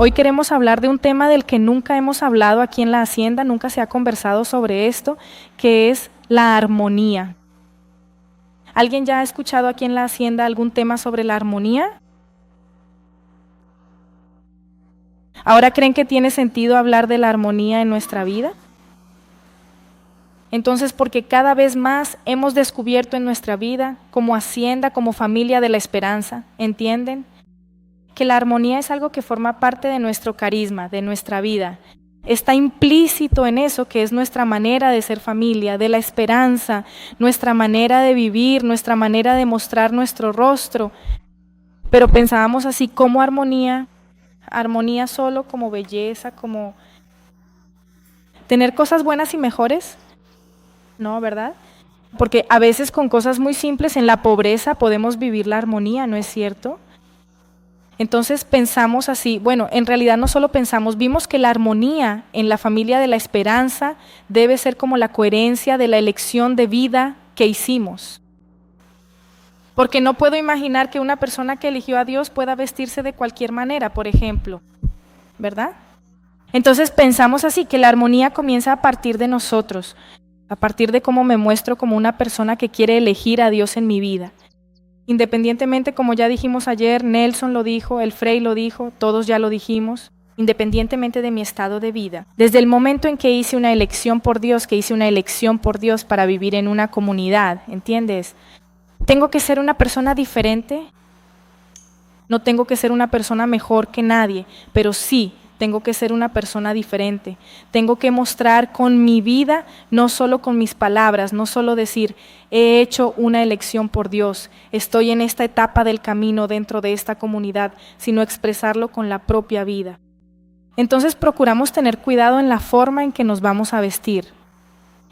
Hoy queremos hablar de un tema del que nunca hemos hablado aquí en la Hacienda, nunca se ha conversado sobre esto, que es la armonía. ¿Alguien ya ha escuchado aquí en la Hacienda algún tema sobre la armonía? ¿Ahora creen que tiene sentido hablar de la armonía en nuestra vida? Entonces, porque cada vez más hemos descubierto en nuestra vida, como Hacienda, como familia de la esperanza, ¿entienden? Que la armonía es algo que forma parte de nuestro carisma, de nuestra vida. Está implícito en eso que es nuestra manera de ser familia, de la esperanza, nuestra manera de vivir, nuestra manera de mostrar nuestro rostro. Pero pensábamos así como armonía, armonía solo como belleza, como tener cosas buenas y mejores. No, ¿verdad? Porque a veces con cosas muy simples en la pobreza podemos vivir la armonía, ¿no es cierto? Entonces pensamos así, bueno, en realidad no solo pensamos, vimos que la armonía en la familia de la esperanza debe ser como la coherencia de la elección de vida que hicimos. Porque no puedo imaginar que una persona que eligió a Dios pueda vestirse de cualquier manera, por ejemplo, ¿verdad? Entonces pensamos así, que la armonía comienza a partir de nosotros, a partir de cómo me muestro como una persona que quiere elegir a Dios en mi vida. Independientemente, como ya dijimos ayer, Nelson lo dijo, el Frey lo dijo, todos ya lo dijimos, independientemente de mi estado de vida. Desde el momento en que hice una elección por Dios, para vivir en una comunidad, ¿entiendes? Tengo que ser una persona diferente, no tengo que ser una persona mejor que nadie, pero sí tengo que ser una persona diferente. Tengo que mostrar con mi vida, no solo con mis palabras, no solo decir, he hecho una elección por Dios, estoy en esta etapa del camino dentro de esta comunidad, sino expresarlo con la propia vida. Entonces procuramos tener cuidado en la forma en que nos vamos a vestir.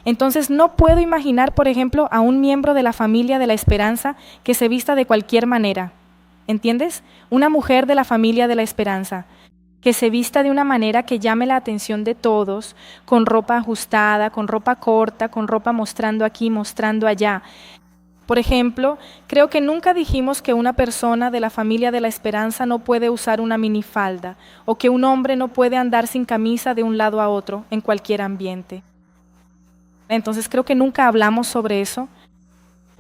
Entonces no puedo imaginar, por ejemplo, a un miembro de la familia de la esperanza que se vista de cualquier manera. ¿Entiendes? Una mujer de la familia de la esperanza que se vista de una manera que llame la atención de todos, con ropa ajustada, con ropa corta, con ropa mostrando aquí, mostrando allá. Por ejemplo, creo que nunca dijimos que una persona de la familia de la esperanza no puede usar una minifalda o que un hombre no puede andar sin camisa de un lado a otro en cualquier ambiente. Entonces creo que nunca hablamos sobre eso,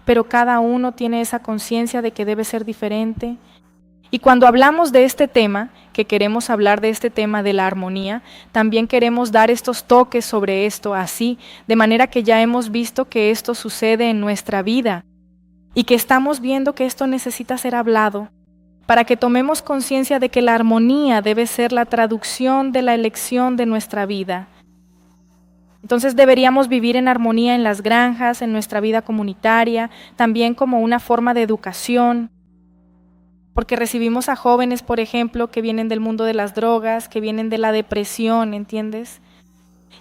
pero cada uno tiene esa conciencia de que debe ser diferente. Y cuando hablamos de este tema, que queremos hablar de este tema de la armonía, también queremos dar estos toques sobre esto así, de manera que ya hemos visto que esto sucede en nuestra vida y que estamos viendo que esto necesita ser hablado, para que tomemos conciencia de que la armonía debe ser la traducción de la elección de nuestra vida. Entonces deberíamos vivir en armonía en las granjas, en nuestra vida comunitaria, también como una forma de educación, porque recibimos a jóvenes, por ejemplo, que vienen del mundo de las drogas, que vienen de la depresión, ¿entiendes?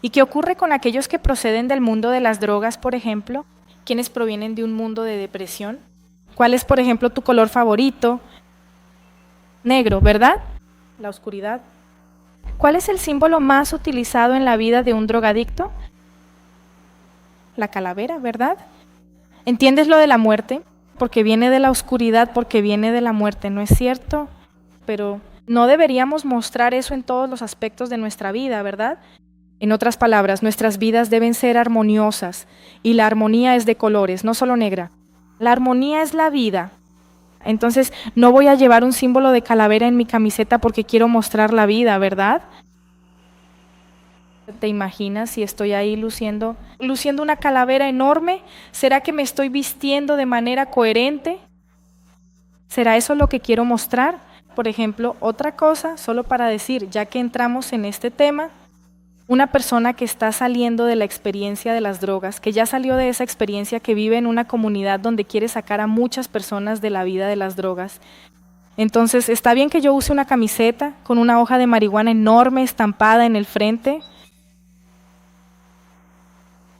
¿Y qué ocurre con aquellos que proceden del mundo de las drogas, por ejemplo? ¿Quiénes provienen de un mundo de depresión? ¿Cuál es, por ejemplo, tu color favorito? Negro, ¿verdad? La oscuridad. ¿Cuál es el símbolo más utilizado en la vida de un drogadicto? La calavera, ¿verdad? ¿Entiendes lo de la muerte? Porque viene de la oscuridad, porque viene de la muerte, ¿no es cierto? Pero no deberíamos mostrar eso en todos los aspectos de nuestra vida, ¿verdad? En otras palabras, nuestras vidas deben ser armoniosas y la armonía es de colores, no solo negra. La armonía es la vida. Entonces, no voy a llevar un símbolo de calavera en mi camiseta porque quiero mostrar la vida, ¿verdad? ¿Te imaginas si estoy ahí luciendo una calavera enorme? ¿Será que me estoy vistiendo de manera coherente? ¿Será eso lo que quiero mostrar? Por ejemplo, otra cosa, solo para decir, ya que entramos en este tema, una persona que está saliendo de la experiencia de las drogas, que ya salió de esa experiencia, que vive en una comunidad donde quiere sacar a muchas personas de la vida de las drogas. Entonces, ¿está bien que yo use una camiseta con una hoja de marihuana enorme estampada en el frente?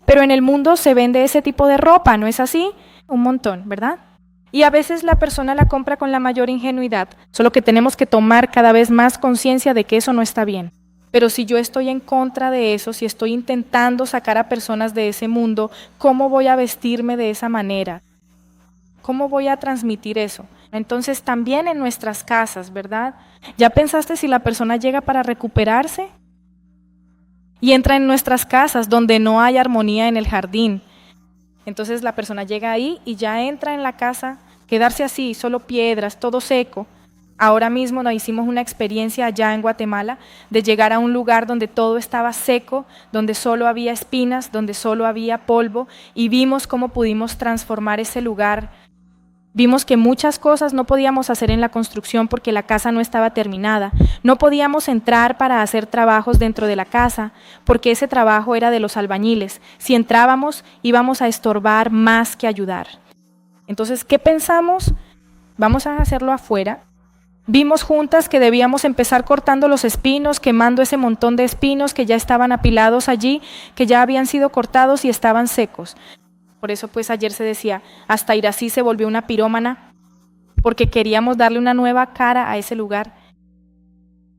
Pero en el mundo se vende ese tipo de ropa, ¿no es así? Un montón, ¿verdad? Y a veces la persona la compra con la mayor ingenuidad, solo que tenemos que tomar cada vez más conciencia de que eso no está bien. Pero si yo estoy en contra de eso, si estoy intentando sacar a personas de ese mundo, ¿cómo voy a vestirme de esa manera? ¿Cómo voy a transmitir eso? Entonces también en nuestras casas, ¿verdad? ¿Ya pensaste si la persona llega para recuperarse? Y entra en nuestras casas donde no hay armonía en el jardín. Entonces la persona llega ahí y ya entra en la casa, quedarse así, solo piedras, todo seco. Ahora mismo nos hicimos una experiencia allá en Guatemala de llegar a un lugar donde todo estaba seco, donde solo había espinas, donde solo había polvo, y vimos cómo pudimos transformar ese lugar. Vimos que muchas cosas no podíamos hacer en la construcción porque la casa no estaba terminada. No podíamos entrar para hacer trabajos dentro de la casa porque ese trabajo era de los albañiles. Si entrábamos, íbamos a estorbar más que ayudar. Entonces, ¿qué pensamos? Vamos a hacerlo afuera. Vimos juntas que debíamos empezar cortando los espinos, quemando ese montón de espinos que ya estaban apilados allí, que ya habían sido cortados y estaban secos. Por eso pues ayer se decía, hasta Irací se volvió una pirómana, porque queríamos darle una nueva cara a ese lugar.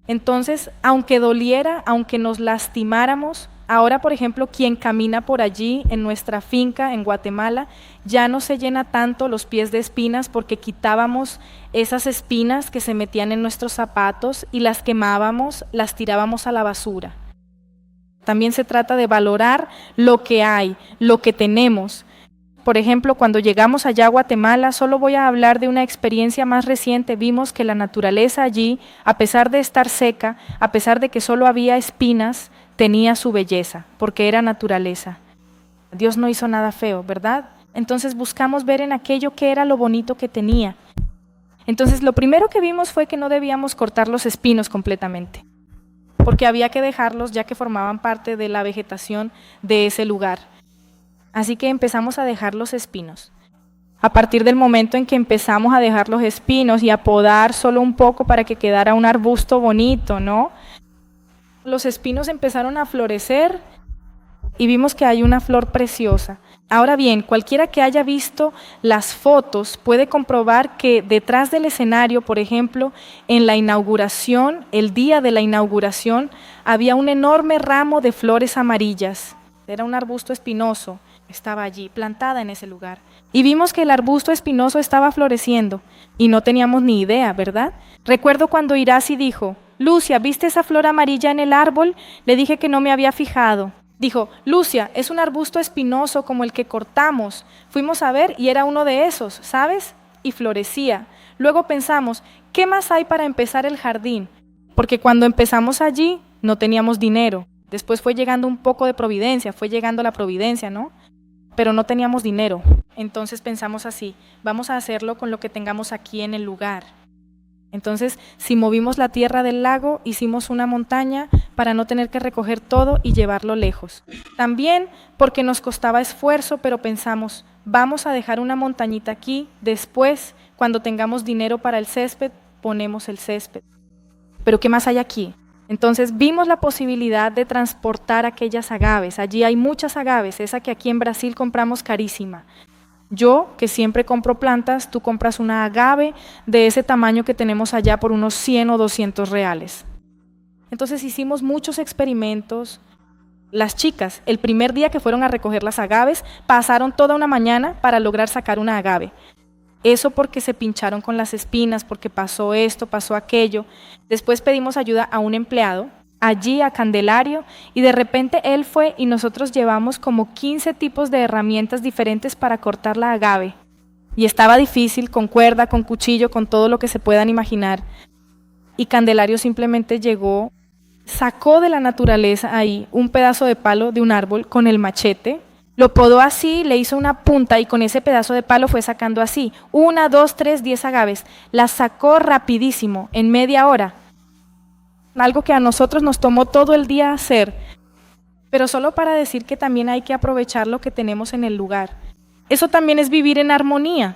Entonces, aunque doliera, aunque nos lastimáramos, ahora por ejemplo quien camina por allí en nuestra finca en Guatemala, ya no se llena tanto los pies de espinas porque quitábamos esas espinas que se metían en nuestros zapatos y las quemábamos, las tirábamos a la basura. También se trata de valorar lo que hay, lo que tenemos. Por ejemplo, cuando llegamos allá a Guatemala, solo voy a hablar de una experiencia más reciente, vimos que la naturaleza allí, a pesar de estar seca, a pesar de que solo había espinas, tenía su belleza, porque era naturaleza. Dios no hizo nada feo, ¿verdad? Entonces buscamos ver en aquello que era lo bonito que tenía. Entonces lo primero que vimos fue que no debíamos cortar los espinos completamente, porque había que dejarlos ya que formaban parte de la vegetación de ese lugar. Así que empezamos a dejar los espinos. A partir del momento en que empezamos a dejar los espinos y a podar solo un poco para que quedara un arbusto bonito, ¿no? Los espinos empezaron a florecer y vimos que hay una flor preciosa. Ahora bien, cualquiera que haya visto las fotos puede comprobar que detrás del escenario, por ejemplo, en la inauguración, el día de la inauguración, había un enorme ramo de flores amarillas. Era un arbusto espinoso. Estaba allí, plantada en ese lugar. Y vimos que el arbusto espinoso estaba floreciendo y no teníamos ni idea, ¿verdad? Recuerdo cuando Irací dijo, Lucia, ¿viste esa flor amarilla en el árbol? Le dije que no me había fijado. Dijo, Lucia, es un arbusto espinoso como el que cortamos. Fuimos a ver y era uno de esos, ¿sabes? Y florecía. Luego pensamos, ¿qué más hay para empezar el jardín? Porque cuando empezamos allí no teníamos dinero. Después fue llegando un poco de providencia, fue llegando la providencia, ¿no? Pero no teníamos dinero. Entonces pensamos así, vamos a hacerlo con lo que tengamos aquí en el lugar. Entonces, si movimos la tierra del lago, hicimos una montaña para no tener que recoger todo y llevarlo lejos. También porque nos costaba esfuerzo, pero pensamos, vamos a dejar una montañita aquí, después, cuando tengamos dinero para el césped, ponemos el césped. Pero ¿qué más hay aquí? Entonces vimos la posibilidad de transportar aquellas agaves. Allí hay muchas agaves, esa que aquí en Brasil compramos carísima. Yo, que siempre compro plantas, tú compras una agave de ese tamaño que tenemos allá por unos 100 o 200 reales. Entonces hicimos muchos experimentos. Las chicas, el primer día que fueron a recoger las agaves, pasaron toda una mañana para lograr sacar una agave. Eso porque se pincharon con las espinas, porque pasó esto, pasó aquello. Después pedimos ayuda a un empleado, allí a Candelario, y de repente él fue y nosotros llevamos como 15 tipos de herramientas diferentes para cortar la agave. Y estaba difícil, con cuerda, con cuchillo, con todo lo que se puedan imaginar. Y Candelario simplemente llegó, sacó de la naturaleza ahí un pedazo de palo de un árbol con el machete, lo podó así, le hizo una punta y con ese pedazo de palo fue sacando así, 1, 2, 3, 10 agaves. Las sacó rapidísimo, en media hora. Algo que a nosotros nos tomó todo el día hacer, pero solo para decir que también hay que aprovechar lo que tenemos en el lugar. Eso también es vivir en armonía.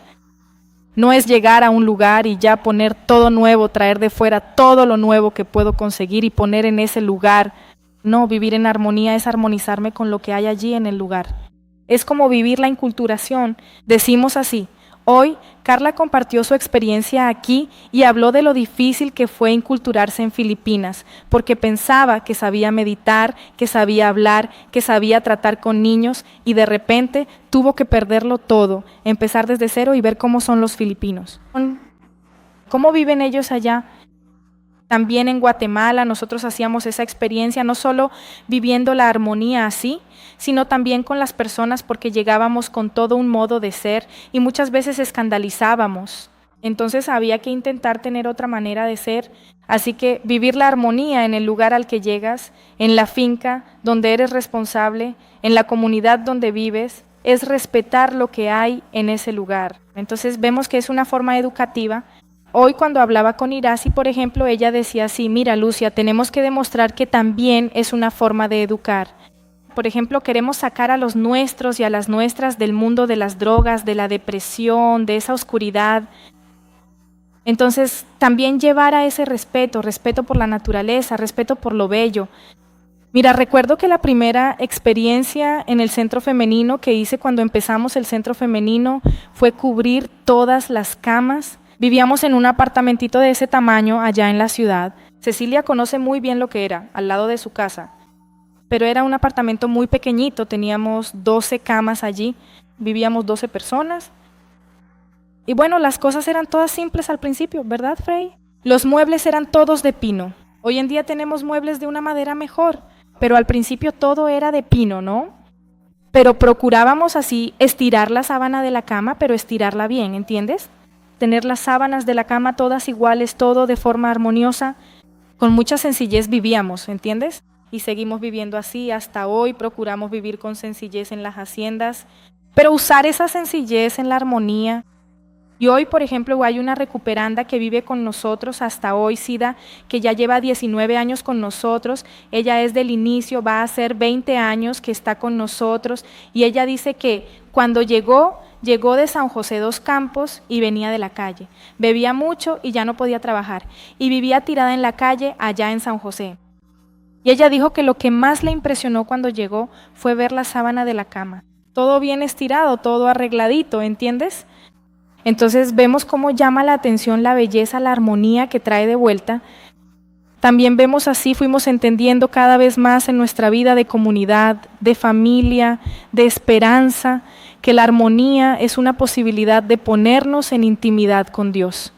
No es llegar a un lugar y ya poner todo nuevo, traer de fuera todo lo nuevo que puedo conseguir y poner en ese lugar. No, vivir en armonía es armonizarme con lo que hay allí en el lugar. Es como vivir la inculturación. Decimos así, hoy Carla compartió su experiencia aquí y habló de lo difícil que fue inculturarse en Filipinas, porque pensaba que sabía meditar, que sabía hablar, que sabía tratar con niños y de repente tuvo que perderlo todo, empezar desde cero y ver cómo son los filipinos. Son ¿Cómo viven ellos allá? También en Guatemala nosotros hacíamos esa experiencia, no solo viviendo la armonía así, sino también con las personas, porque llegábamos con todo un modo de ser y muchas veces escandalizábamos. Entonces había que intentar tener otra manera de ser. Así que vivir la armonía en el lugar al que llegas, en la finca donde eres responsable, en la comunidad donde vives, es respetar lo que hay en ese lugar. Entonces vemos que es una forma educativa. Hoy cuando hablaba con Irasi, por ejemplo, ella decía así: mira, Lucia, tenemos que demostrar que también es una forma de educar. Por ejemplo, queremos sacar a los nuestros y a las nuestras del mundo de las drogas, de la depresión, de esa oscuridad. Entonces, también llevar a ese respeto, respeto por la naturaleza, respeto por lo bello. Mira, recuerdo que la primera experiencia en el centro femenino que hice cuando empezamos el centro femenino fue cubrir todas las camas. Vivíamos en un apartamentito de ese tamaño allá en la ciudad. Cecilia conoce muy bien lo que era, al lado de su casa. Pero era un apartamento muy pequeñito, teníamos 12 camas allí, vivíamos 12 personas. Y bueno, las cosas eran todas simples al principio, ¿verdad, Frey? Los muebles eran todos de pino. Hoy en día tenemos muebles de una madera mejor, pero al principio todo era de pino, ¿no? Pero procurábamos así estirar la sábana de la cama, pero estirarla bien, ¿entiendes? Tener las sábanas de la cama todas iguales, todo de forma armoniosa. Con mucha sencillez vivíamos, ¿entiendes? Y seguimos viviendo así hasta hoy, procuramos vivir con sencillez en las haciendas, pero usar esa sencillez en la armonía. Y hoy, por ejemplo, hay una recuperanda que vive con nosotros hasta hoy, Sida, que ya lleva 19 años con nosotros. Ella es del inicio, va a ser 20 años que está con nosotros. Y ella dice que cuando llegó de San José dos Campos y venía de la calle. Bebía mucho y ya no podía trabajar. Y vivía tirada en la calle allá en San José. Y ella dijo que lo que más le impresionó cuando llegó fue ver la sábana de la cama. Todo bien estirado, todo arregladito, ¿entiendes? Entonces vemos cómo llama la atención la belleza, la armonía que trae de vuelta. También vemos así, fuimos entendiendo cada vez más en nuestra vida de comunidad, de familia, de esperanza, que la armonía es una posibilidad de ponernos en intimidad con Dios.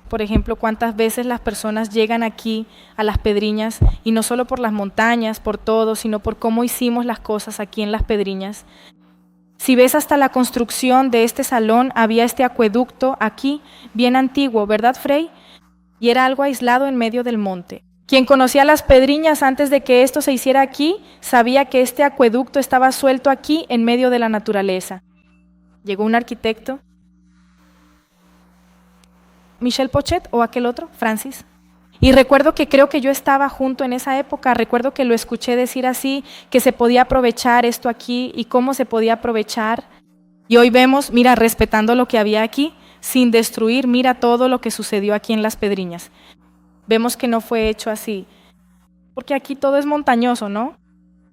Por ejemplo, cuántas veces las personas llegan aquí a Las Pedriñas, y no solo por las montañas, por todo, sino por cómo hicimos las cosas aquí en Las Pedriñas. Si ves hasta la construcción de este salón, había este acueducto aquí, bien antiguo, ¿verdad, Frey? Y era algo aislado en medio del monte. Quien conocía Las Pedriñas antes de que esto se hiciera aquí, sabía que este acueducto estaba suelto aquí en medio de la naturaleza. Llegó un arquitecto, Michel Pochet o aquel otro, Francis. Y recuerdo que creo que yo estaba junto en esa época, recuerdo que lo escuché decir así, que se podía aprovechar esto aquí y cómo se podía aprovechar. Y hoy vemos, mira, respetando lo que había aquí, sin destruir, mira todo lo que sucedió aquí en Las Pedriñas. Vemos que no fue hecho así, porque aquí todo es montañoso, ¿no?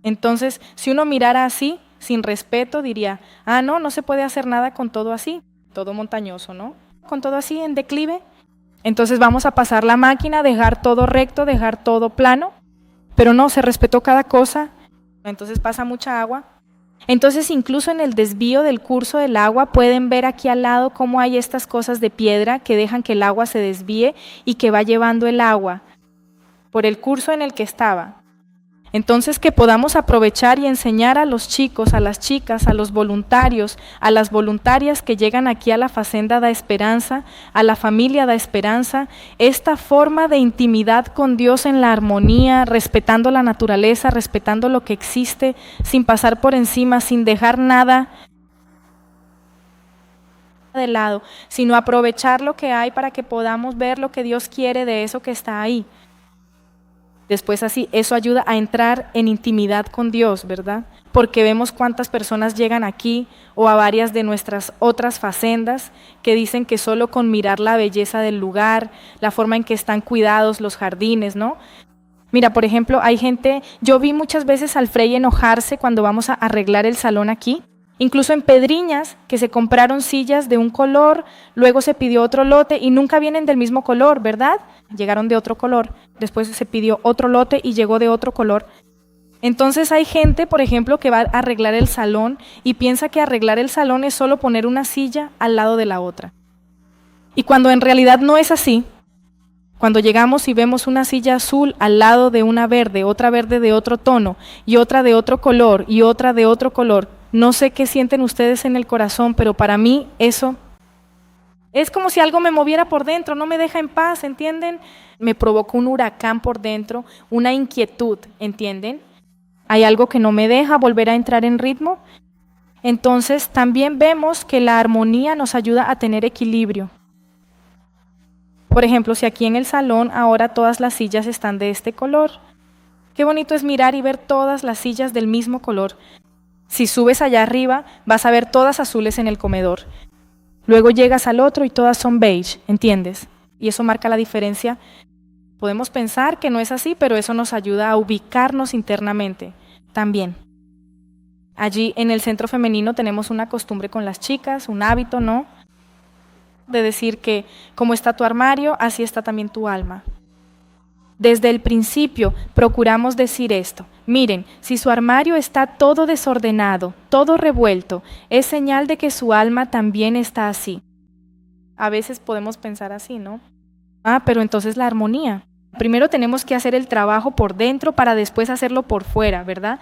Entonces, si uno mirara así, sin respeto, diría, no, no se puede hacer nada con todo así, todo montañoso, ¿no? Con todo así en declive. Entonces vamos a pasar la máquina, dejar todo recto, dejar todo plano, pero no, se respetó cada cosa, entonces pasa mucha agua. Entonces incluso en el desvío del curso del agua pueden ver aquí al lado cómo hay estas cosas de piedra que dejan que el agua se desvíe y que va llevando el agua por el curso en el que estaba. Entonces que podamos aprovechar y enseñar a los chicos, a las chicas, a los voluntarios, a las voluntarias que llegan aquí a la Facenda da Esperanza, a la familia da Esperanza, esta forma de intimidad con Dios en la armonía, respetando la naturaleza, respetando lo que existe, sin pasar por encima, sin dejar nada de lado, sino aprovechar lo que hay para que podamos ver lo que Dios quiere de eso que está ahí. Después así, eso ayuda a entrar en intimidad con Dios, ¿verdad? Porque vemos cuántas personas llegan aquí o a varias de nuestras otras facendas que dicen que solo con mirar la belleza del lugar, la forma en que están cuidados los jardines, ¿no? Mira, por ejemplo, hay gente, yo vi muchas veces al Frey enojarse cuando vamos a arreglar el salón aquí, incluso en Pedriñas, que se compraron sillas de un color, luego se pidió otro lote y nunca vienen del mismo color, ¿verdad? Llegaron de otro color, después se pidió otro lote y llegó de otro color. Entonces hay gente, por ejemplo, que va a arreglar el salón y piensa que arreglar el salón es solo poner una silla al lado de la otra. Y cuando en realidad no es así, cuando llegamos y vemos una silla azul al lado de una verde, otra verde de otro tono, y otra de otro color, y otra de otro color, no sé qué sienten ustedes en el corazón, pero para mí eso es como si algo me moviera por dentro, no me deja en paz, ¿entienden? Me provoca un huracán por dentro, una inquietud, ¿entienden? Hay algo que no me deja volver a entrar en ritmo. Entonces también vemos que la armonía nos ayuda a tener equilibrio. Por ejemplo, si aquí en el salón ahora todas las sillas están de este color, qué bonito es mirar y ver todas las sillas del mismo color. Si subes allá arriba, vas a ver todas azules en el comedor. Luego llegas al otro y todas son beige, ¿entiendes? Y eso marca la diferencia. Podemos pensar que no es así, pero eso nos ayuda a ubicarnos internamente también. Allí en el centro femenino tenemos una costumbre con las chicas, un hábito, ¿no? De decir que como está tu armario, así está también tu alma. Desde el principio procuramos decir esto. Miren, si su armario está todo desordenado, todo revuelto, es señal de que su alma también está así. A veces podemos pensar así, ¿no? Pero entonces la armonía. Primero tenemos que hacer el trabajo por dentro para después hacerlo por fuera, ¿verdad?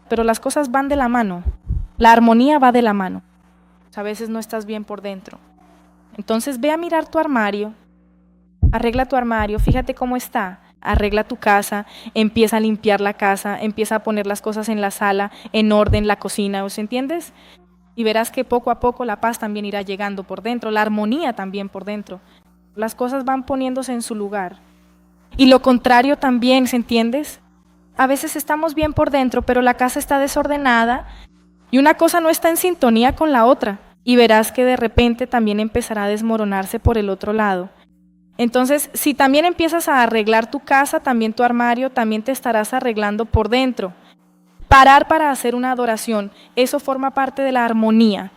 Pero las cosas van de la mano. La armonía va de la mano. A veces no estás bien por dentro. Entonces ve a mirar tu armario, arregla tu armario, fíjate cómo está, arregla tu casa, empieza a limpiar la casa, empieza a poner las cosas en la sala, en orden, la cocina, ¿os entiendes? Y verás que poco a poco la paz también irá llegando por dentro, la armonía también por dentro. Las cosas van poniéndose en su lugar. Y lo contrario también, ¿se entiendes? A veces estamos bien por dentro, pero la casa está desordenada y una cosa no está en sintonía con la otra. Y verás que de repente también empezará a desmoronarse por el otro lado. Entonces, si también empiezas a arreglar tu casa, también tu armario, también te estarás arreglando por dentro. Parar para hacer una adoración, eso forma parte de la armonía.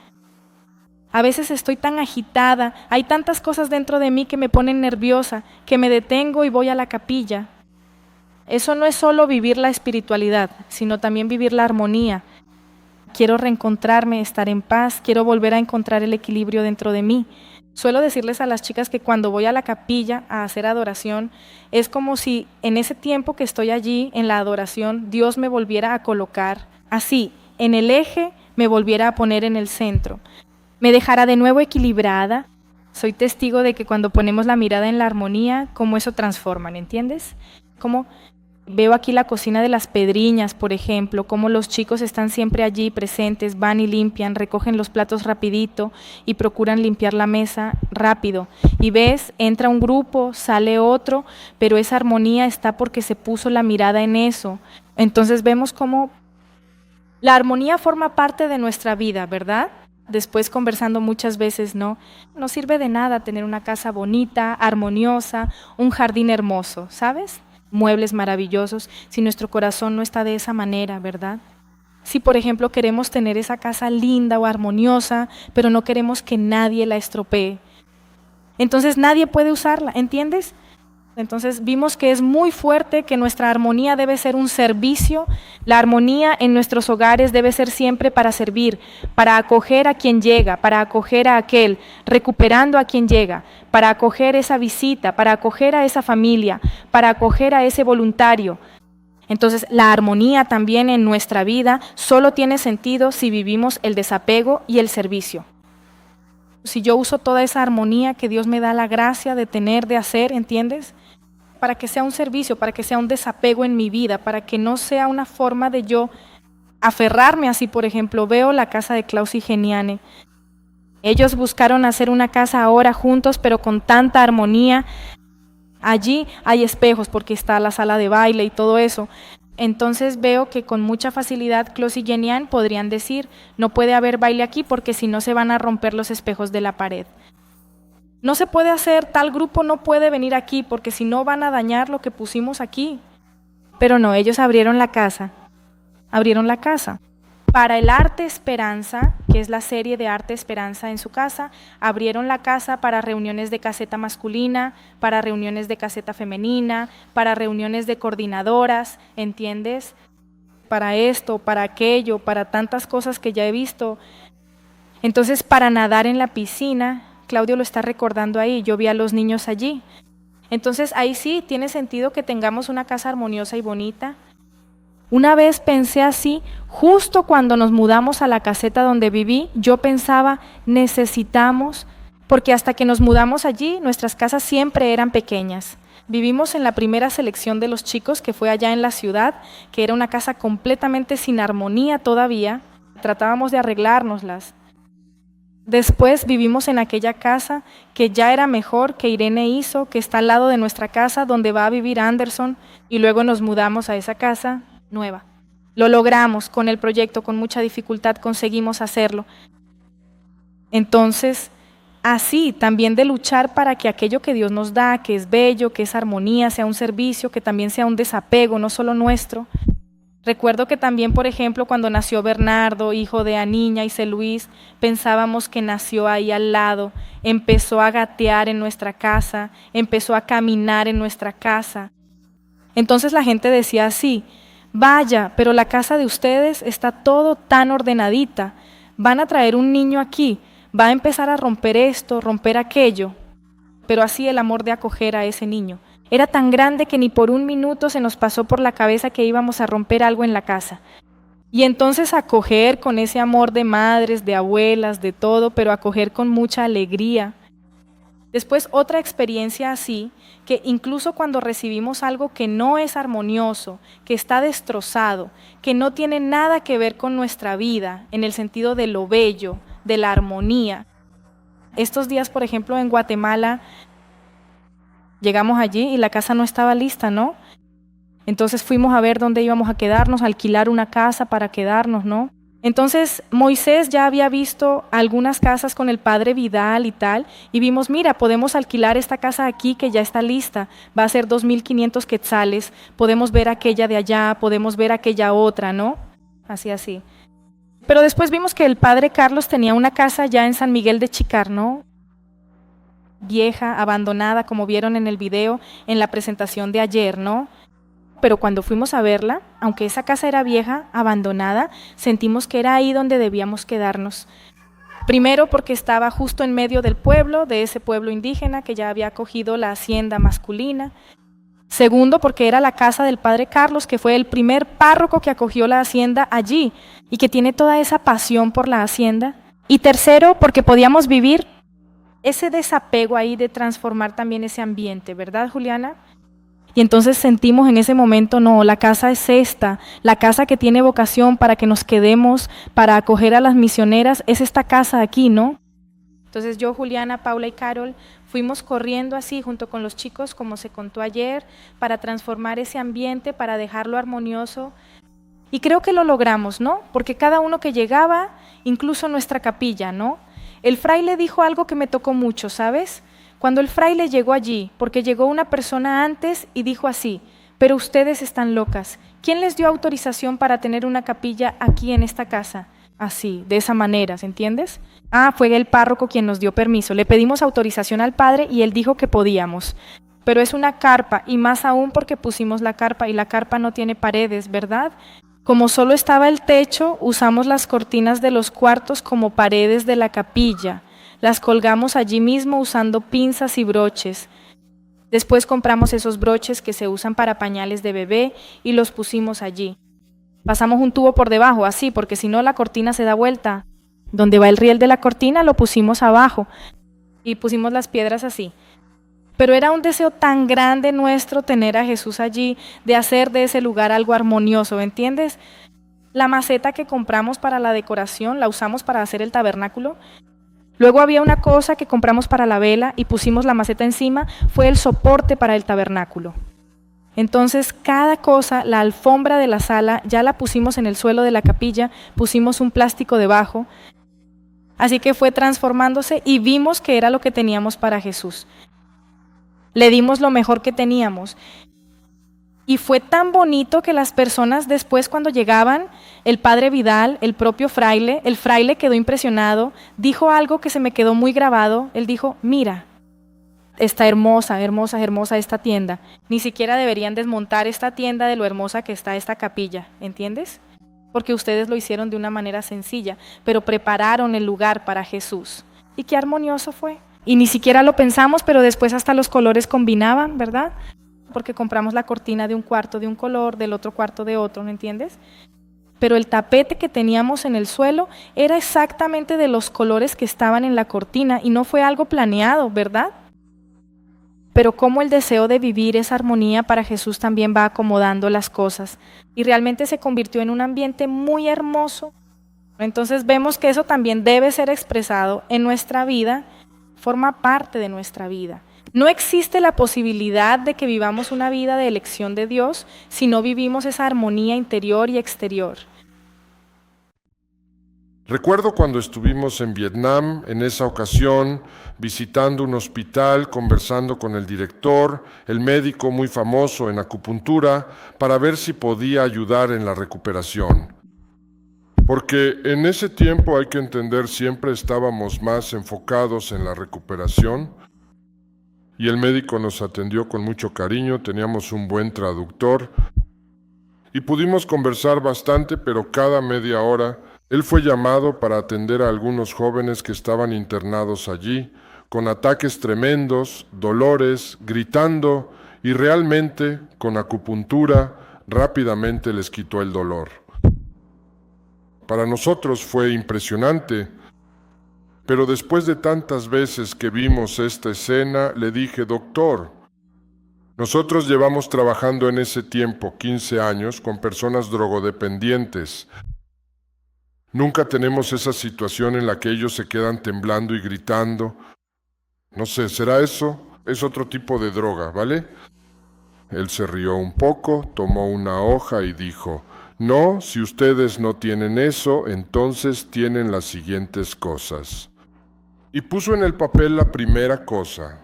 A veces estoy tan agitada, hay tantas cosas dentro de mí que me ponen nerviosa, que me detengo y voy a la capilla. Eso no es solo vivir la espiritualidad, sino también vivir la armonía. Quiero reencontrarme, estar en paz, quiero volver a encontrar el equilibrio dentro de mí. Suelo decirles a las chicas que cuando voy a la capilla a hacer adoración, es como si en ese tiempo que estoy allí en la adoración, Dios me volviera a colocar así, en el eje, me volviera a poner en el centro. Me dejara de nuevo equilibrada. Soy testigo de que cuando ponemos la mirada en la armonía, cómo eso transforma, ¿entiendes? Como veo aquí la cocina de las Pedriñas, por ejemplo, cómo los chicos están siempre allí presentes, van y limpian, recogen los platos rapidito y procuran limpiar la mesa rápido. Y ves, entra un grupo, sale otro, pero esa armonía está porque se puso la mirada en eso. Entonces vemos cómo la armonía forma parte de nuestra vida, ¿verdad? Después conversando muchas veces, no sirve de nada tener una casa bonita, armoniosa, un jardín hermoso, ¿sabes? Muebles maravillosos, si nuestro corazón no está de esa manera, ¿verdad? Si, por ejemplo, queremos tener esa casa linda o armoniosa, pero no queremos que nadie la estropee, entonces nadie puede usarla, ¿entiendes? Entonces vimos que es muy fuerte, que nuestra armonía debe ser un servicio. La armonía en nuestros hogares debe ser siempre para servir, para acoger a quien llega, para acoger a aquel, recuperando a quien llega, para acoger esa visita, para acoger a esa familia, para acoger a ese voluntario. Entonces la armonía también en nuestra vida solo tiene sentido si vivimos el desapego y el servicio. Si yo uso toda esa armonía que Dios me da la gracia de tener, de hacer, ¿entiendes? Para que sea un servicio, para que sea un desapego en mi vida, para que no sea una forma de yo aferrarme así. Por ejemplo, veo la casa de Klaus y Geniane. Ellos buscaron hacer una casa ahora juntos, pero con tanta armonía. Allí hay espejos porque está la sala de baile y todo eso. Entonces veo que con mucha facilidad Klaus y Geniane podrían decir, no puede haber baile aquí porque si no se van a romper los espejos de la pared. No se puede hacer, tal grupo no puede venir aquí porque si no van a dañar lo que pusimos aquí. Pero no, ellos abrieron la casa. Para el Arte Esperanza, que es la serie de Arte Esperanza en su casa, abrieron la casa para reuniones de caseta masculina, para reuniones de caseta femenina, para reuniones de coordinadoras, ¿entiendes? Para esto, para aquello, para tantas cosas que ya he visto. Entonces, para nadar en la piscina, Claudio lo está recordando ahí, yo vi a los niños allí. Entonces ahí sí tiene sentido que tengamos una casa armoniosa y bonita. Una vez pensé así, justo cuando nos mudamos a la caseta donde viví, yo pensaba, necesitamos, porque hasta que nos mudamos allí, nuestras casas siempre eran pequeñas. Vivimos en la primera selección de los chicos, que fue allá en la ciudad, que era una casa completamente sin armonía todavía. Tratábamos de arreglárnoslas. Después vivimos en aquella casa que ya era mejor, que Irene hizo, que está al lado de nuestra casa, donde va a vivir Anderson, y luego nos mudamos a esa casa nueva. Lo logramos con el proyecto, con mucha dificultad conseguimos hacerlo. Entonces, así también de luchar para que aquello que Dios nos da, que es bello, que es armonía, sea un servicio, que también sea un desapego, no solo nuestro. Recuerdo que también, por ejemplo, cuando nació Bernardo, hijo de Aniña y C. Luis, pensábamos que nació ahí al lado, empezó a gatear en nuestra casa, empezó a caminar en nuestra casa. Entonces la gente decía así, vaya, pero la casa de ustedes está todo tan ordenadita, van a traer un niño aquí, va a empezar a romper esto, romper aquello, pero así el amor de acoger a ese niño. Era tan grande que ni por un minuto se nos pasó por la cabeza que íbamos a romper algo en la casa. Y entonces acoger con ese amor de madres, de abuelas, de todo, pero acoger con mucha alegría. Después otra experiencia así, que incluso cuando recibimos algo que no es armonioso, que está destrozado, que no tiene nada que ver con nuestra vida, en el sentido de lo bello, de la armonía. Estos días, por ejemplo, en Guatemala, llegamos allí y la casa no estaba lista, ¿no? Entonces fuimos a ver dónde íbamos a quedarnos, a alquilar una casa para quedarnos, ¿no? Entonces Moisés ya había visto algunas casas con el padre Vidal y tal, y vimos, mira, podemos alquilar esta casa aquí que ya está lista, va a ser 2,500 quetzales, podemos ver aquella de allá, podemos ver aquella otra, ¿no? Así. Pero después vimos que el padre Carlos tenía una casa ya en San Miguel de Chicar, ¿no? Vieja, abandonada, como vieron en el video, en la presentación de ayer, ¿no? Pero cuando fuimos a verla, aunque esa casa era vieja, abandonada, sentimos que era ahí donde debíamos quedarnos. Primero porque estaba justo en medio del pueblo, de ese pueblo indígena que ya había acogido la hacienda masculina. Segundo porque era la casa del padre Carlos, que fue el primer párroco que acogió la hacienda allí y que tiene toda esa pasión por la hacienda. Y tercero porque podíamos vivir ese desapego ahí de transformar también ese ambiente, ¿verdad, Juliana? Y entonces sentimos en ese momento, no, la casa es esta, la casa que tiene vocación para que nos quedemos, para acoger a las misioneras, es esta casa aquí, ¿no? Entonces yo, Juliana, Paula y Carol fuimos corriendo así junto con los chicos, como se contó ayer, para transformar ese ambiente, para dejarlo armonioso. Y creo que lo logramos, ¿no? Porque cada uno que llegaba, incluso nuestra capilla, ¿no? El fraile dijo algo que me tocó mucho, ¿sabes? Cuando el fraile llegó allí, porque llegó una persona antes y dijo así, pero ustedes están locas, ¿quién les dio autorización para tener una capilla aquí en esta casa? Así, de esa manera, ¿entiendes? Fue el párroco quien nos dio permiso, le pedimos autorización al padre y él dijo que podíamos. Pero es una carpa, y más aún porque pusimos la carpa, y la carpa no tiene paredes, ¿verdad? Como solo estaba el techo, usamos las cortinas de los cuartos como paredes de la capilla. Las colgamos allí mismo usando pinzas y broches. Después compramos esos broches que se usan para pañales de bebé y los pusimos allí. Pasamos un tubo por debajo, así, porque si no la cortina se da vuelta. Donde va el riel de la cortina lo pusimos abajo y pusimos las piedras así. Pero era un deseo tan grande nuestro tener a Jesús allí, de hacer de ese lugar algo armonioso, ¿entiendes? La maceta que compramos para la decoración la usamos para hacer el tabernáculo. Luego había una cosa que compramos para la vela y pusimos la maceta encima, fue el soporte para el tabernáculo. Entonces cada cosa, la alfombra de la sala, ya la pusimos en el suelo de la capilla, pusimos un plástico debajo. Así que fue transformándose y vimos que era lo que teníamos para Jesús. Le dimos lo mejor que teníamos. Y fue tan bonito que las personas después cuando llegaban, el padre Vidal, el propio fraile, el fraile quedó impresionado, dijo algo que se me quedó muy grabado. Él dijo, mira, está hermosa, hermosa, hermosa esta tienda. Ni siquiera deberían desmontar esta tienda de lo hermosa que está esta capilla, ¿entiendes? Porque ustedes lo hicieron de una manera sencilla, pero prepararon el lugar para Jesús. Y qué armonioso fue. y ni siquiera lo pensamos, pero después hasta los colores combinaban, ¿verdad? Porque compramos la cortina de un cuarto de un color, del otro cuarto de otro, ¿no entiendes? Pero el tapete que teníamos en el suelo era exactamente de los colores que estaban en la cortina y no fue algo planeado, ¿verdad? Pero cómo el deseo de vivir esa armonía para Jesús también va acomodando las cosas y realmente se convirtió en un ambiente muy hermoso. Entonces vemos que eso también debe ser expresado en nuestra vida, forma parte de nuestra vida. No existe la posibilidad de que vivamos una vida de elección de Dios si no vivimos esa armonía interior y exterior. Recuerdo cuando estuvimos en Vietnam, en esa ocasión, visitando un hospital, conversando con el director, el médico muy famoso en acupuntura, para ver si podía ayudar en la recuperación. Porque en ese tiempo, hay que entender, siempre estábamos más enfocados en la recuperación y el médico nos atendió con mucho cariño, teníamos un buen traductor y pudimos conversar bastante, pero cada media hora él fue llamado para atender a algunos jóvenes que estaban internados allí, con ataques tremendos, dolores, gritando y realmente con acupuntura rápidamente les quitó el dolor. Para nosotros fue impresionante, pero después de tantas veces que vimos esta escena, le dije, doctor, nosotros llevamos trabajando en ese tiempo 15 años con personas drogodependientes. Nunca tenemos esa situación en la que ellos se quedan temblando y gritando. No sé, ¿será eso? Es otro tipo de droga, ¿vale? Él se rió un poco, tomó una hoja y dijo, no, si ustedes no tienen eso, entonces tienen las siguientes cosas. Y puso en el papel la primera cosa.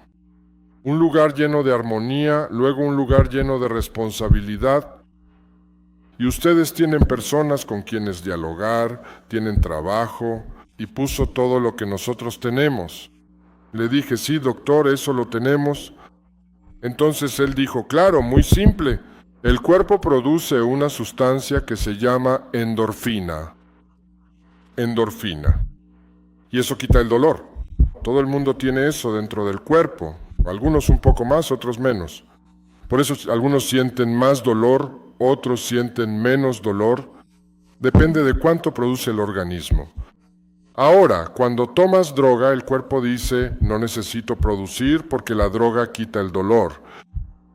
Un lugar lleno de armonía, luego un lugar lleno de responsabilidad. Y ustedes tienen personas con quienes dialogar, tienen trabajo, y puso todo lo que nosotros tenemos. Le dije, sí, doctor, eso lo tenemos. Entonces él dijo, claro, muy simple. El cuerpo produce una sustancia que se llama endorfina. Endorfina. Y eso quita el dolor. Todo el mundo tiene eso dentro del cuerpo. Algunos un poco más, otros menos. Por eso algunos sienten más dolor, otros sienten menos dolor. Depende de cuánto produce el organismo. Ahora, cuando tomas droga, el cuerpo dice, no necesito producir porque la droga quita el dolor.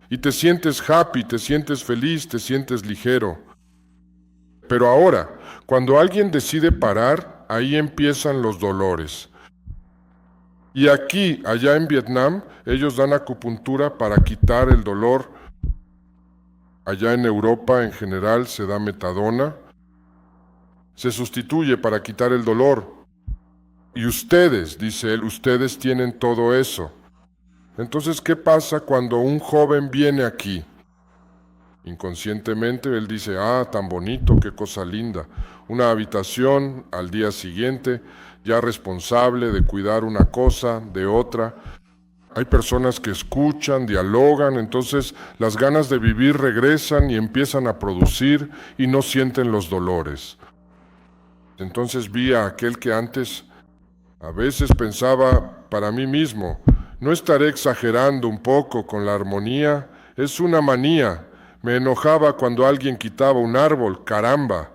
Y te sientes happy, te sientes feliz, te sientes ligero. Pero ahora, cuando alguien decide parar, ahí empiezan los dolores. Y aquí, allá en Vietnam, ellos dan acupuntura para quitar el dolor. Allá en Europa, en general, se da metadona. Se sustituye para quitar el dolor. Y ustedes, dice él, ustedes tienen todo eso. Entonces, ¿qué pasa cuando un joven viene aquí? Inconscientemente él dice, tan bonito, qué cosa linda. Una habitación al día siguiente, ya responsable de cuidar una cosa de otra. Hay personas que escuchan, dialogan, entonces las ganas de vivir regresan y empiezan a producir y no sienten los dolores. Entonces vi a aquel que antes a veces pensaba para mí mismo, no estaré exagerando un poco con la armonía, es una manía. Me enojaba cuando alguien quitaba un árbol, caramba.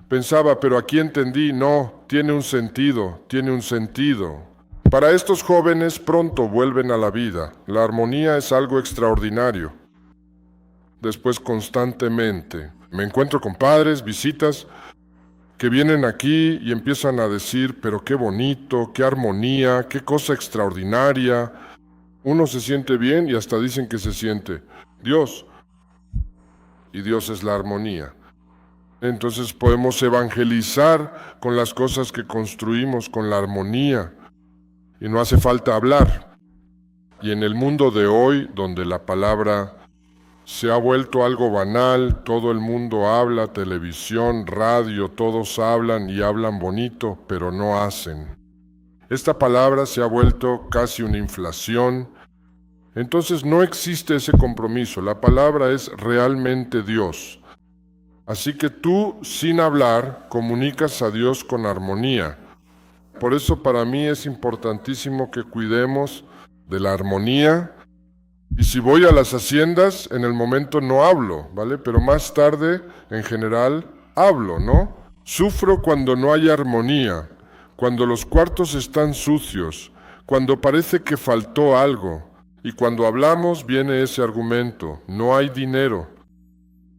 Pensaba, pero aquí entendí, no, tiene un sentido, tiene un sentido. Para estos jóvenes pronto vuelven a la vida. La armonía es algo extraordinario. Después constantemente me encuentro con padres, visitas, que vienen aquí y empiezan a decir, pero qué bonito, qué armonía, qué cosa extraordinaria. Uno se siente bien y hasta dicen que se siente Dios. Y Dios es la armonía. Entonces podemos evangelizar con las cosas que construimos, con la armonía. Y no hace falta hablar. Y en el mundo de hoy, donde la palabra se ha vuelto algo banal, todo el mundo habla, televisión, radio, todos hablan y hablan bonito, pero no hacen. Esta palabra se ha vuelto casi una inflación. Entonces no existe ese compromiso, la palabra es realmente Dios. Así que tú, sin hablar, comunicas a Dios con armonía. Por eso para mí es importantísimo que cuidemos de la armonía. Y si voy a las haciendas, en el momento no hablo, ¿vale? Pero más tarde, en general, hablo, ¿no? Sufro cuando no hay armonía, cuando los cuartos están sucios, cuando parece que faltó algo. Y cuando hablamos viene ese argumento: no hay dinero.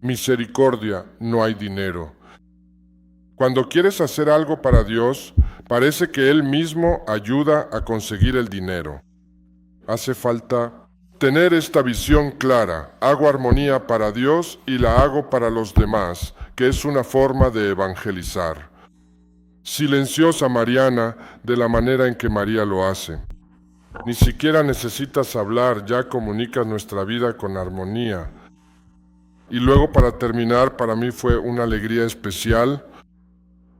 Misericordia, no hay dinero. Cuando quieres hacer algo para Dios, parece que Él mismo ayuda a conseguir el dinero. Hace falta tener esta visión clara: hago armonía para Dios y la hago para los demás, que es una forma de evangelizar. Silenciosa Mariana, de la manera en que María lo hace. Ni siquiera necesitas hablar, ya comunicas nuestra vida con armonía. Y luego, para terminar, para mí fue una alegría especial.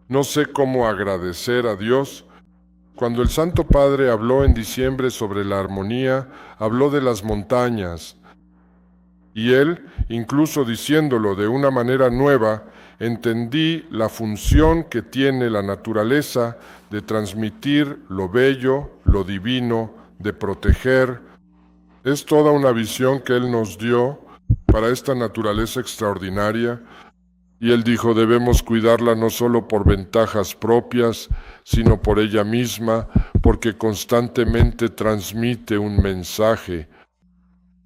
No sé cómo agradecer a Dios. Cuando el Santo Padre habló en diciembre sobre la armonía, habló de las montañas. Y él, incluso diciéndolo de una manera nueva, entendí la función que tiene la naturaleza de transmitir lo bello, lo divino, de proteger. Es toda una visión que él nos dio para esta naturaleza extraordinaria. Y él dijo: debemos cuidarla no solo por ventajas propias, sino por ella misma, porque constantemente transmite un mensaje.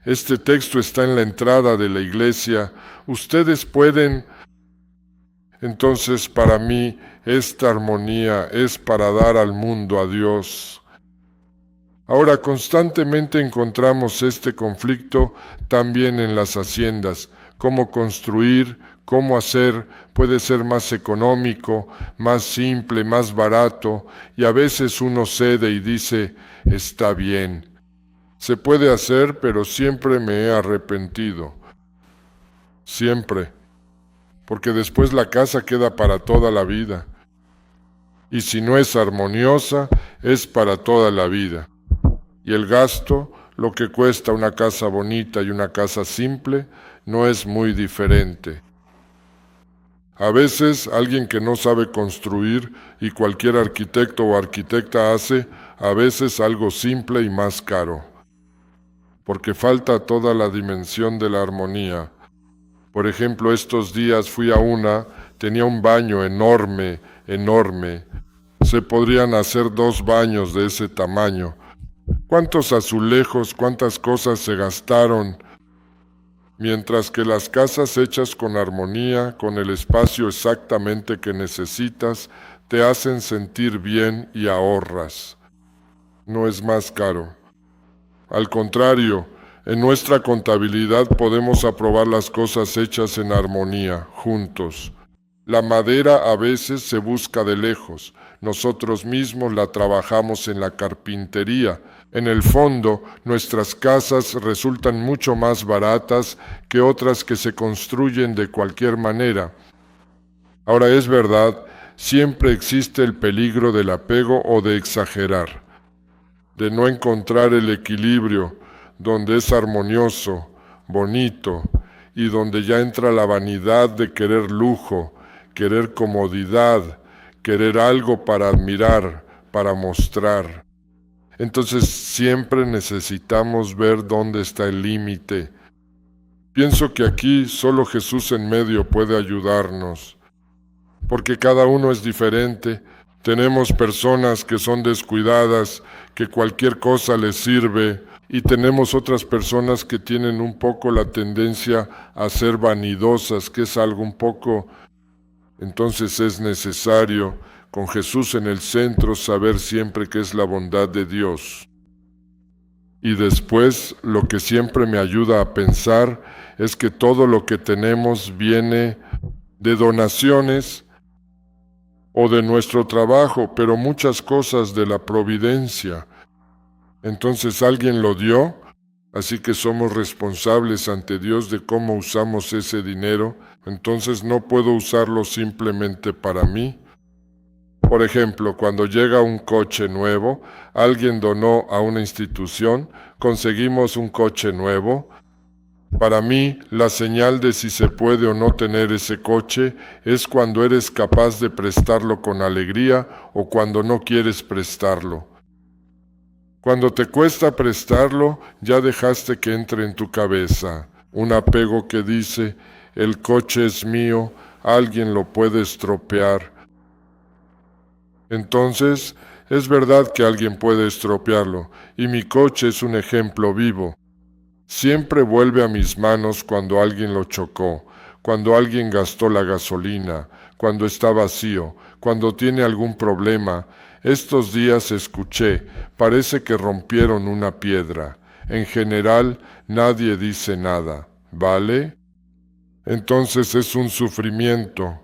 Este texto está en la entrada de la iglesia. Ustedes pueden. Entonces, para mí, esta armonía es para dar al mundo a Dios. Ahora, constantemente encontramos este conflicto también en las haciendas. Cómo construir, cómo hacer, puede ser más económico, más simple, más barato, y a veces uno cede y dice: está bien. Se puede hacer, pero siempre me he arrepentido. Siempre. Porque después la casa queda para toda la vida. Y si no es armoniosa, es para toda la vida. Y el gasto, lo que cuesta una casa bonita y una casa simple, no es muy diferente. A veces alguien que no sabe construir, y cualquier arquitecto o arquitecta hace, a veces algo simple y más caro. Porque falta toda la dimensión de la armonía. Por ejemplo, estos días fui a tenía un baño enorme, enorme. Se podrían hacer 2 baños de ese tamaño. ¿Cuántos azulejos, cuántas cosas se gastaron? Mientras que las casas hechas con armonía, con el espacio exactamente que necesitas, te hacen sentir bien y ahorras. No es más caro. Al contrario, en nuestra contabilidad podemos aprobar las cosas hechas en armonía, juntos. La madera a veces se busca de lejos. Nosotros mismos la trabajamos en la carpintería. En el fondo, nuestras casas resultan mucho más baratas que otras que se construyen de cualquier manera. Ahora, es verdad, siempre existe el peligro del apego o de exagerar, de no encontrar el equilibrio, donde es armonioso, bonito, y donde ya entra la vanidad de querer lujo, querer comodidad, querer algo para admirar, para mostrar. Entonces siempre necesitamos ver dónde está el límite. Pienso que aquí solo Jesús en medio puede ayudarnos, porque cada uno es diferente. Tenemos personas que son descuidadas, que cualquier cosa les sirve, y tenemos otras personas que tienen un poco la tendencia a ser vanidosas, que es algo un poco. Entonces es necesario, con Jesús en el centro, saber siempre qué es la bondad de Dios. Y después, lo que siempre me ayuda a pensar es que todo lo que tenemos viene de donaciones o de nuestro trabajo, pero muchas cosas de la providencia. Entonces alguien lo dio, así que somos responsables ante Dios de cómo usamos ese dinero. Entonces no puedo usarlo simplemente para mí. Por ejemplo, cuando llega un coche nuevo, alguien donó a una institución, conseguimos un coche nuevo, Para mí, la señal de si se puede o no tener ese coche es cuando eres capaz de prestarlo con alegría o cuando no quieres prestarlo. Cuando te cuesta prestarlo, ya dejaste que entre en tu cabeza un apego que dice, el coche es mío, alguien lo puede estropear. Entonces, es verdad que alguien puede estropearlo, y mi coche es un ejemplo vivo. Siempre vuelve a mis manos cuando alguien lo chocó, cuando alguien gastó la gasolina, cuando está vacío, cuando tiene algún problema. Estos días escuché, parece que rompieron una piedra. En general, nadie dice nada, ¿vale? Entonces es un sufrimiento.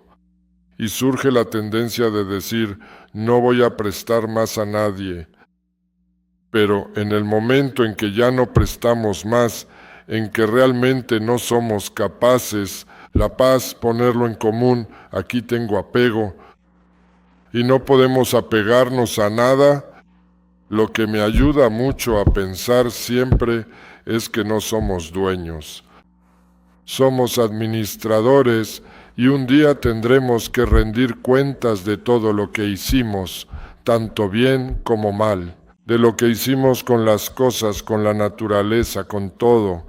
Y surge la tendencia de decir, no voy a prestar más a nadie. Pero en el momento en que ya no prestamos más, en que realmente no somos capaces, la paz, ponerlo en común, aquí tengo apego, y no podemos apegarnos a nada, lo que me ayuda mucho a pensar siempre es que no somos dueños. Somos administradores y un día tendremos que rendir cuentas de todo lo que hicimos, tanto bien como mal, de lo que hicimos con las cosas, con la naturaleza, con todo.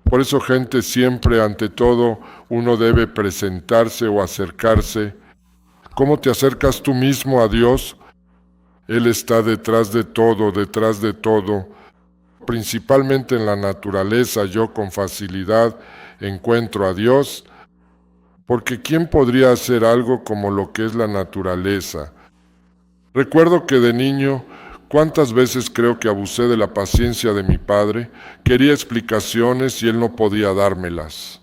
Por eso, gente, siempre ante todo uno debe presentarse o acercarse. ¿Cómo te acercas tú mismo a Dios? Él está detrás de todo, principalmente en la naturaleza. Yo con facilidad encuentro a Dios, porque ¿quién podría hacer algo como lo que es la naturaleza? Recuerdo que de niño, cuántas veces creo que abusé de la paciencia de mi padre, quería explicaciones y él no podía dármelas.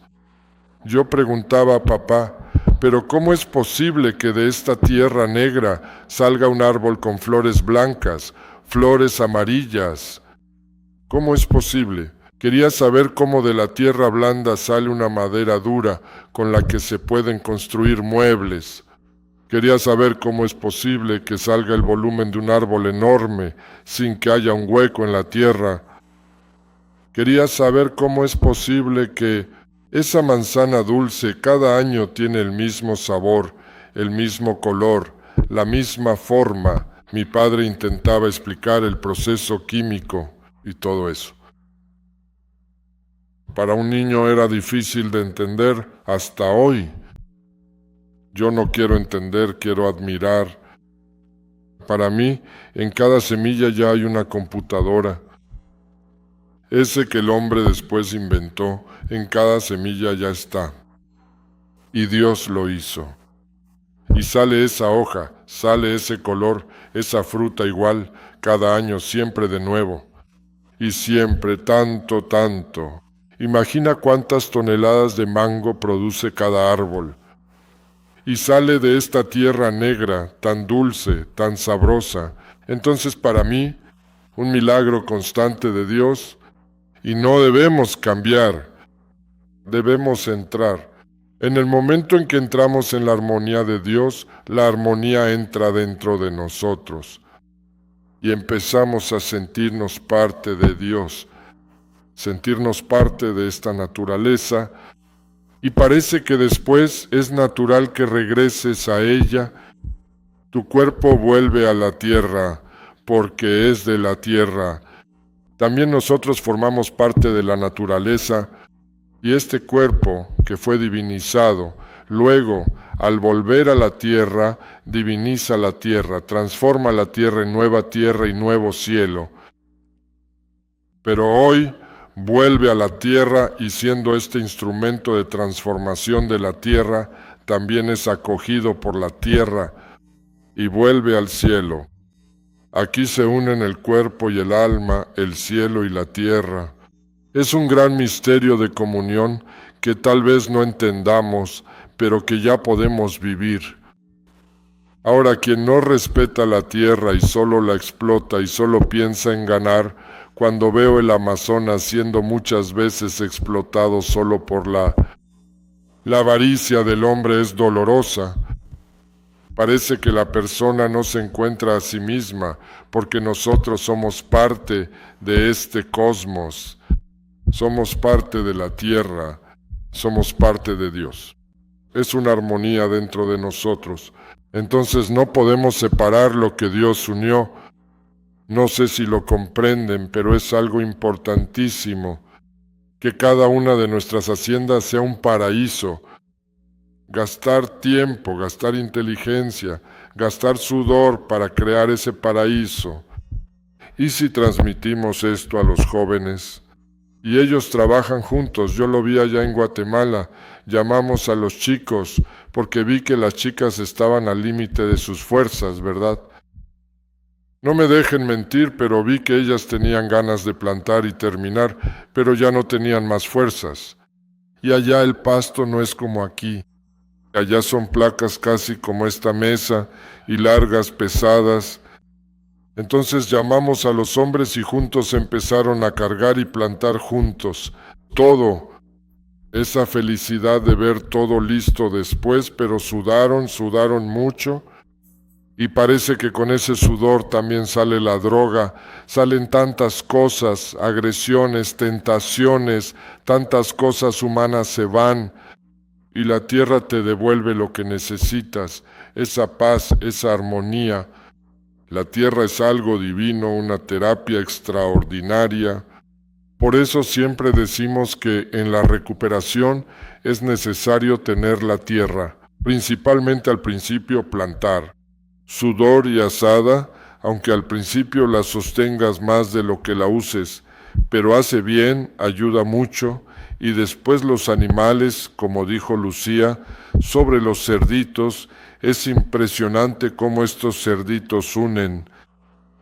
Yo preguntaba a papá, pero ¿cómo es posible que de esta tierra negra salga un árbol con flores blancas, flores amarillas? ¿Cómo es posible? Quería saber cómo de la tierra blanda sale una madera dura con la que se pueden construir muebles. Quería saber cómo es posible que salga el volumen de un árbol enorme sin que haya un hueco en la tierra. Quería saber cómo es posible que esa manzana dulce cada año tiene el mismo sabor, el mismo color, la misma forma. Mi padre intentaba explicar el proceso químico y todo eso. Para un niño era difícil de entender hasta hoy. Yo no quiero entender, quiero admirar. Para mí, en cada semilla ya hay una computadora. Ese que el hombre después inventó, en cada semilla ya está. Y Dios lo hizo. Y sale esa hoja, sale ese color, esa fruta igual, cada año siempre de nuevo. Y siempre tanto, tanto. Imagina cuántas toneladas de mango produce cada árbol. Y sale de esta tierra negra, tan dulce, tan sabrosa. Entonces para mí, un milagro constante de Dios, y no debemos cambiar, debemos entrar. En el momento en que entramos en la armonía de Dios, la armonía entra dentro de nosotros y empezamos a sentirnos parte de Dios, sentirnos parte de esta naturaleza, y parece que después es natural que regreses a ella. Tu cuerpo vuelve a la tierra porque es de la tierra. También nosotros formamos parte de la naturaleza y este cuerpo que fue divinizado, luego al volver a la tierra, diviniza la tierra, transforma la tierra en nueva tierra y nuevo cielo. Pero hoy vuelve a la tierra y siendo este instrumento de transformación de la tierra, también es acogido por la tierra y vuelve al cielo. Aquí se unen el cuerpo y el alma, el cielo y la tierra. Es un gran misterio de comunión que tal vez no entendamos, pero que ya podemos vivir. Ahora, quien no respeta la tierra y solo la explota y solo piensa en ganar, cuando veo el Amazonas siendo muchas veces explotado solo por la avaricia del hombre, es dolorosa. Parece que la persona no se encuentra a sí misma, porque nosotros somos parte de este cosmos. Somos parte de la tierra, somos parte de Dios. Es una armonía dentro de nosotros. Entonces no podemos separar lo que Dios unió. No sé si lo comprenden, pero es algo importantísimo que cada una de nuestras haciendas sea un paraíso. Gastar tiempo, gastar inteligencia, gastar sudor para crear ese paraíso. ¿Y si transmitimos esto a los jóvenes? Y ellos trabajan juntos. Yo lo vi allá en Guatemala. Llamamos a los chicos porque vi que las chicas estaban al límite de sus fuerzas, ¿verdad? No me dejen mentir, pero vi que ellas tenían ganas de plantar y terminar, pero ya no tenían más fuerzas. Y allá el pasto no es como aquí. Allá son placas casi como esta mesa y largas, pesadas. Entonces llamamos a los hombres y juntos empezaron a cargar y plantar juntos. Todo. Esa felicidad de ver todo listo después, pero sudaron mucho. Y parece que con ese sudor también sale la droga, salen tantas cosas, agresiones, tentaciones, tantas cosas humanas se van y la tierra te devuelve lo que necesitas, esa paz, esa armonía. La tierra es algo divino, una terapia extraordinaria. Por eso siempre decimos que en la recuperación es necesario tener la tierra, principalmente al principio plantar. Sudor y asada, aunque al principio la sostengas más de lo que la uses, pero hace bien, ayuda mucho, y después los animales, como dijo Lucía, sobre los cerditos, es impresionante cómo estos cerditos unen.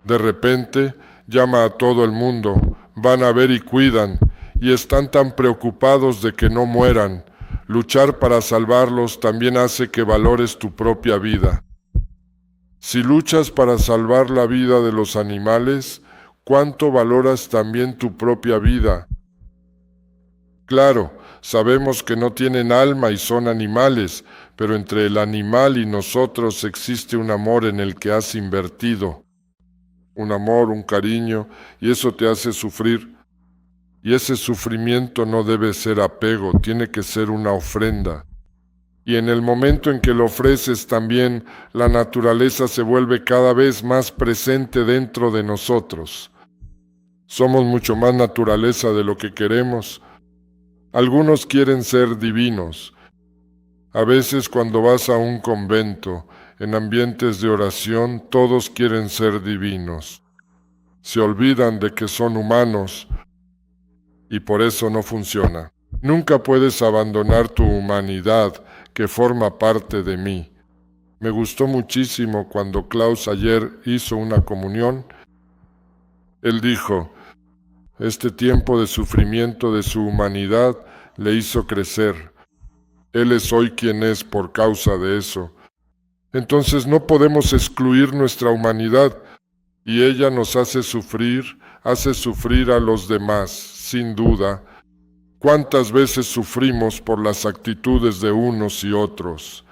De repente llama a todo el mundo, van a ver y cuidan, y están tan preocupados de que no mueran. Luchar para salvarlos también hace que valores tu propia vida. Si luchas para salvar la vida de los animales, ¿cuánto valoras también tu propia vida? Claro, sabemos que no tienen alma y son animales, pero entre el animal y nosotros existe un amor en el que has invertido. Un amor, un cariño, y eso te hace sufrir. Y ese sufrimiento no debe ser apego, tiene que ser una ofrenda. Y en el momento en que lo ofreces también, la naturaleza se vuelve cada vez más presente dentro de nosotros. Somos mucho más naturaleza de lo que queremos. Algunos quieren ser divinos. A veces cuando vas a un convento, en ambientes de oración, todos quieren ser divinos. Se olvidan de que son humanos y por eso no funciona. Nunca puedes abandonar tu humanidad, que forma parte de mí. Me gustó muchísimo cuando Klaus ayer hizo una comunión. Él dijo, este tiempo de sufrimiento de su humanidad le hizo crecer. Él es hoy quien es por causa de eso. Entonces no podemos excluir nuestra humanidad y ella nos hace sufrir a los demás, sin duda. ¿Cuántas veces sufrimos por las actitudes de unos y otros?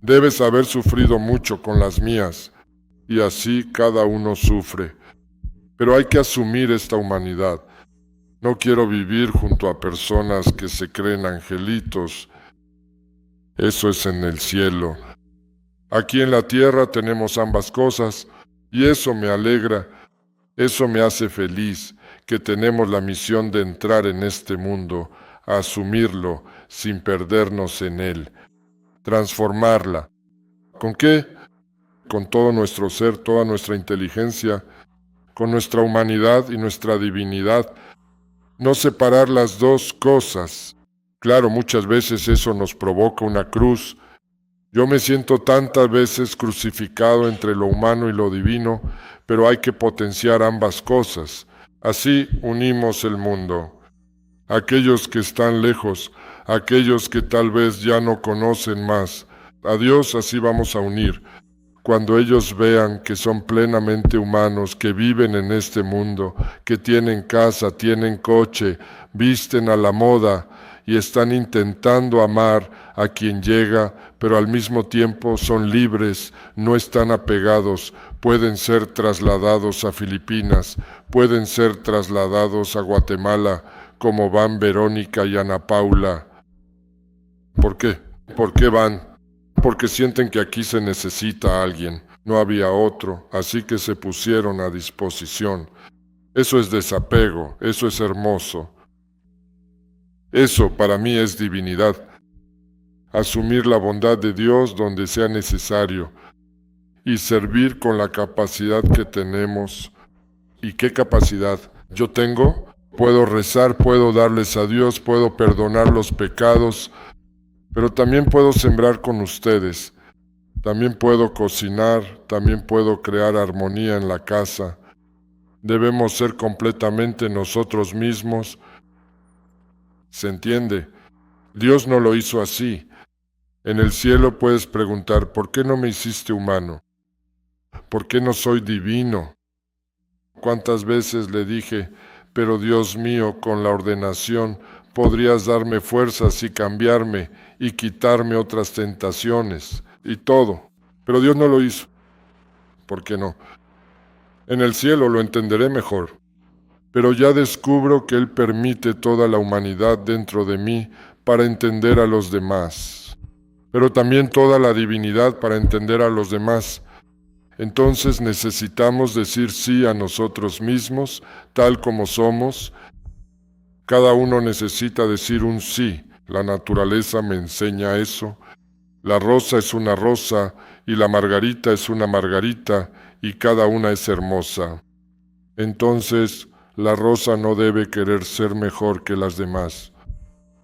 Debes haber sufrido mucho con las mías, y así cada uno sufre. Pero hay que asumir esta humanidad. No quiero vivir junto a personas que se creen angelitos. Eso es en el cielo. Aquí en la tierra tenemos ambas cosas, y eso me alegra, eso me hace feliz, que tenemos la misión de entrar en este mundo, a asumirlo sin perdernos en él, transformarla. ¿Con qué? Con todo nuestro ser, toda nuestra inteligencia, con nuestra humanidad y nuestra divinidad. No separar las dos cosas. Claro, muchas veces eso nos provoca una cruz. Yo me siento tantas veces crucificado entre lo humano y lo divino, pero hay que potenciar ambas cosas. Así unimos el mundo. Aquellos que están lejos, aquellos que tal vez ya no conocen más, a Dios así vamos a unir. Cuando ellos vean que son plenamente humanos, que viven en este mundo, que tienen casa, tienen coche, visten a la moda y están intentando amar a quien llega, pero al mismo tiempo son libres, no están apegados, pueden ser trasladados a Filipinas, pueden ser trasladados a Guatemala, cómo van Verónica y Ana Paula. ¿Por qué? ¿Por qué van? Porque sienten que aquí se necesita a alguien. No había otro, así que se pusieron a disposición. Eso es desapego, eso es hermoso. Eso para mí es divinidad. Asumir la bondad de Dios donde sea necesario y servir con la capacidad que tenemos. ¿Y qué capacidad yo tengo? Puedo rezar, puedo darles a Dios, puedo perdonar los pecados, pero también puedo sembrar con ustedes. También puedo cocinar, también puedo crear armonía en la casa. Debemos ser completamente nosotros mismos. ¿Se entiende? Dios no lo hizo así. En el cielo puedes preguntar, ¿por qué no me hiciste humano? ¿Por qué no soy divino? ¿Cuántas veces le dije, pero Dios mío, con la ordenación podrías darme fuerzas y cambiarme y quitarme otras tentaciones y todo? Pero Dios no lo hizo. ¿Por qué no? En el cielo lo entenderé mejor. Pero ya descubro que Él permite toda la humanidad dentro de mí para entender a los demás. Pero también toda la divinidad para entender a los demás. Entonces necesitamos decir sí a nosotros mismos, tal como somos. Cada uno necesita decir un sí. La naturaleza me enseña eso. La rosa es una rosa y la margarita es una margarita y cada una es hermosa. Entonces, la rosa no debe querer ser mejor que las demás.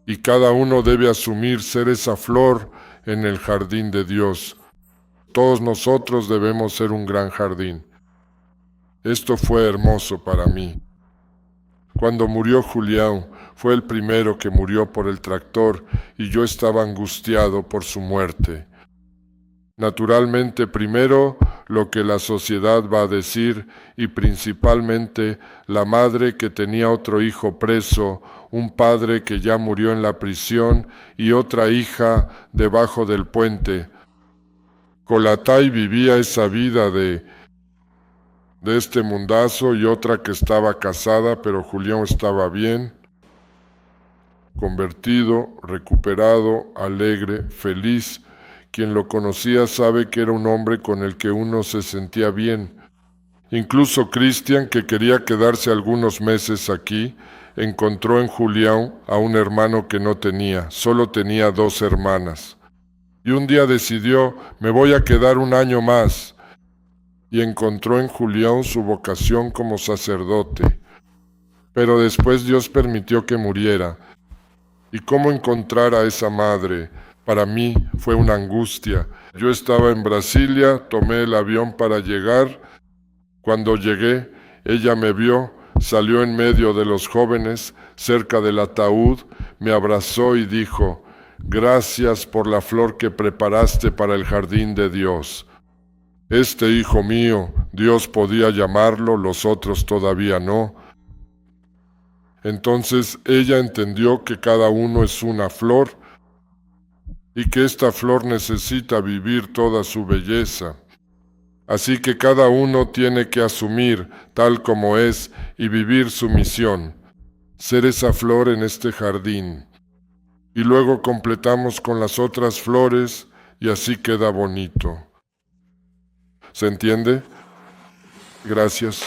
Y cada uno debe asumir ser esa flor en el jardín de Dios. Todos nosotros debemos ser un gran jardín. Esto fue hermoso para mí. Cuando murió Julián, fue el primero que murió por el tractor y yo estaba angustiado por su muerte. Naturalmente, primero lo que la sociedad va a decir y principalmente la madre que tenía otro hijo preso, un padre que ya murió en la prisión y otra hija debajo del puente. Colatay vivía esa vida de este mundazo y otra que estaba casada, pero Julián estaba bien, convertido, recuperado, alegre, feliz. Quien lo conocía sabe que era un hombre con el que uno se sentía bien. Incluso Cristian, que quería quedarse algunos meses aquí, encontró en Julián a un hermano que no tenía, solo tenía 2 hermanas. Y un día decidió, me voy a quedar un año más. Y encontró en Julián su vocación como sacerdote. Pero después Dios permitió que muriera. ¿Y cómo encontrar a esa madre? Para mí fue una angustia. Yo estaba en Brasilia, tomé el avión para llegar. Cuando llegué, ella me vio, salió en medio de los jóvenes, cerca del ataúd, me abrazó y dijo, gracias por la flor que preparaste para el jardín de Dios. Este hijo mío, Dios podía llamarlo, los otros todavía no. Entonces ella entendió que cada uno es una flor y que esta flor necesita vivir toda su belleza. Así que cada uno tiene que asumir tal como es y vivir su misión, ser esa flor en este jardín. Y luego completamos con las otras flores y así queda bonito. ¿Se entiende? Gracias.